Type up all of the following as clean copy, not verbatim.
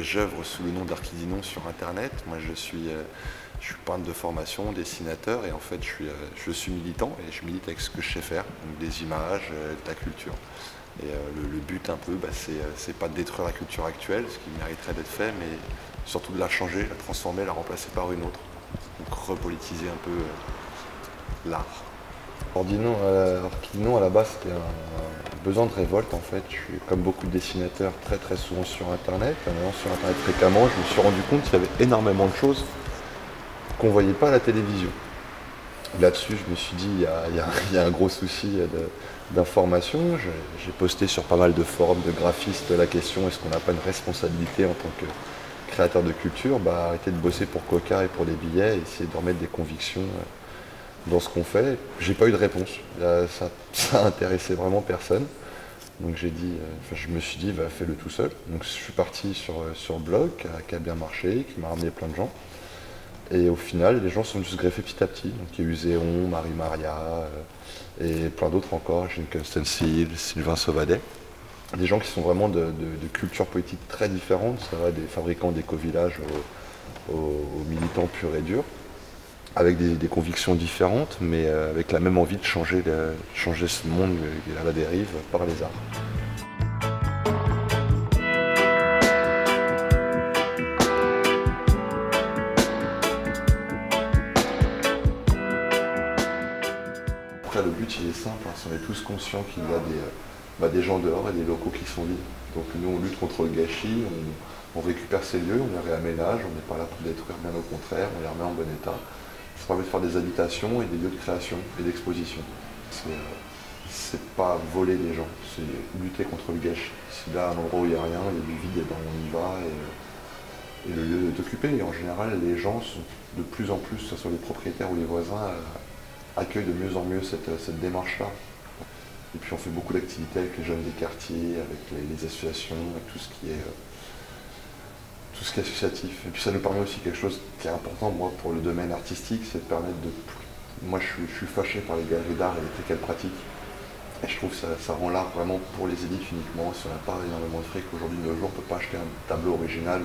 J'œuvre sous le nom d'Archidinon sur Internet. Moi, je suis peintre de formation, dessinateur, et en fait, je suis militant et je milite avec ce que je sais faire, donc des images, de la culture. Et le but un peu, c'est pas de détruire la culture actuelle, ce qui mériterait d'être fait, mais surtout de la changer, la transformer, la remplacer par une autre. Donc repolitiser un peu l'art. Archidinon, à la base, c'était un besoin de révolte en fait. Je suis comme beaucoup de dessinateurs très souvent sur Internet. En allant sur Internet fréquemment, je me suis rendu compte qu'il y avait énormément de choses qu'on ne voyait pas à la télévision. Là-dessus, je me suis dit, il y a un gros souci d'information. J'ai posté sur pas mal de forums de graphistes la question, est-ce qu'on n'a pas une responsabilité en tant que créateur de culture, arrêter de bosser pour Coca et pour des billets, essayer de remettre des convictions dans ce qu'on fait. J'ai pas eu de réponse. Ça a intéressé vraiment personne. Donc je me suis dit, fais-le tout seul. Donc je suis parti sur le blog, qui a bien marché, qui m'a ramené plein de gens. Et au final, les gens sont venus se greffer petit à petit. Donc il y a eu Zéon, Marie-Maria et plein d'autres encore, Jean Stencil, Sylvain Sauvadet. Des gens qui sont vraiment de cultures politiques très différentes. Ça va des fabricants d'éco-villages aux militants purs et durs, avec des convictions différentes, mais avec la même envie de changer ce monde qui est à la dérive par les arts. Après, le but il est simple, on est tous conscients qu'il y a des gens dehors et des locaux qui sont vides. Donc nous on lutte contre le gâchis, on récupère ces lieux, on les réaménage, on n'est pas là pour détruire, bien au contraire, on les remet en bon état. Ça permet de faire des habitations et des lieux de création et d'exposition. C'est pas voler des gens, c'est lutter contre le gâchis. Si là, à un endroit où il n'y a rien, il y a du vide, et on y va et le lieu est occupé. Et en général, les gens sont de plus en plus, que ce soit les propriétaires ou les voisins, accueillent de mieux en mieux cette démarche-là. Et puis on fait beaucoup d'activités avec les jeunes des quartiers, avec les associations, avec tout ce qui est associatif. Et puis ça nous permet aussi quelque chose qui est important, moi, pour le domaine artistique, c'est de permettre de... Moi, je suis fâché par les galeries d'art et les trucs qu'elles pratiquent. Et je trouve que ça rend l'art vraiment pour les élites uniquement. Si on n'a pas énormément de fric, aujourd'hui, de nos jours, on ne peut pas acheter un tableau original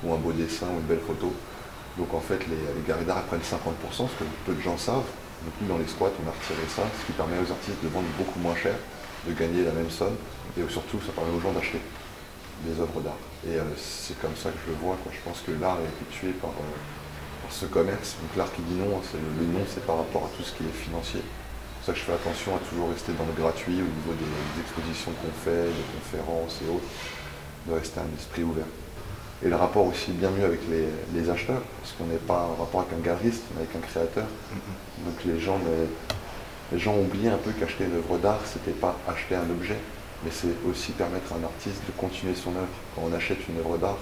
ou un beau dessin ou une belle photo. Donc en fait, les galeries d'art prennent 50%, ce que peu de gens savent. Donc nous, dans les squats, on a retiré ça, ce qui permet aux artistes de vendre beaucoup moins cher, de gagner la même somme, et surtout, ça permet aux gens d'acheter des œuvres d'art. Et c'est comme ça que je le vois, quoi. Je pense que l'art a été tué par ce commerce. Donc l'Archidinon, le nom, c'est par rapport à tout ce qui est financier. C'est pour ça que je fais attention à toujours rester dans le gratuit au niveau des expositions qu'on fait, des conférences et autres, de rester un esprit ouvert. Et le rapport aussi bien mieux avec les acheteurs, parce qu'on n'est pas en rapport avec un galeriste, mais avec un créateur. Donc les gens oublient un peu qu'acheter une œuvre d'art, c'était pas acheter un objet, mais c'est aussi permettre à un artiste de continuer son œuvre. Quand on achète une œuvre d'art,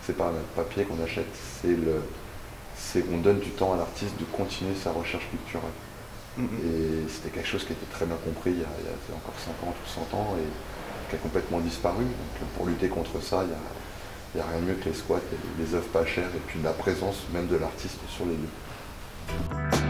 c'est pas un papier qu'on achète, on donne du temps à l'artiste de continuer sa recherche culturelle. Et c'était quelque chose qui était très bien compris il y a encore 50 ou 100 ans et qui a complètement disparu. Donc pour lutter contre ça, il n'y a rien de mieux que les squats, les œuvres pas chères et puis la présence même de l'artiste sur les lieux.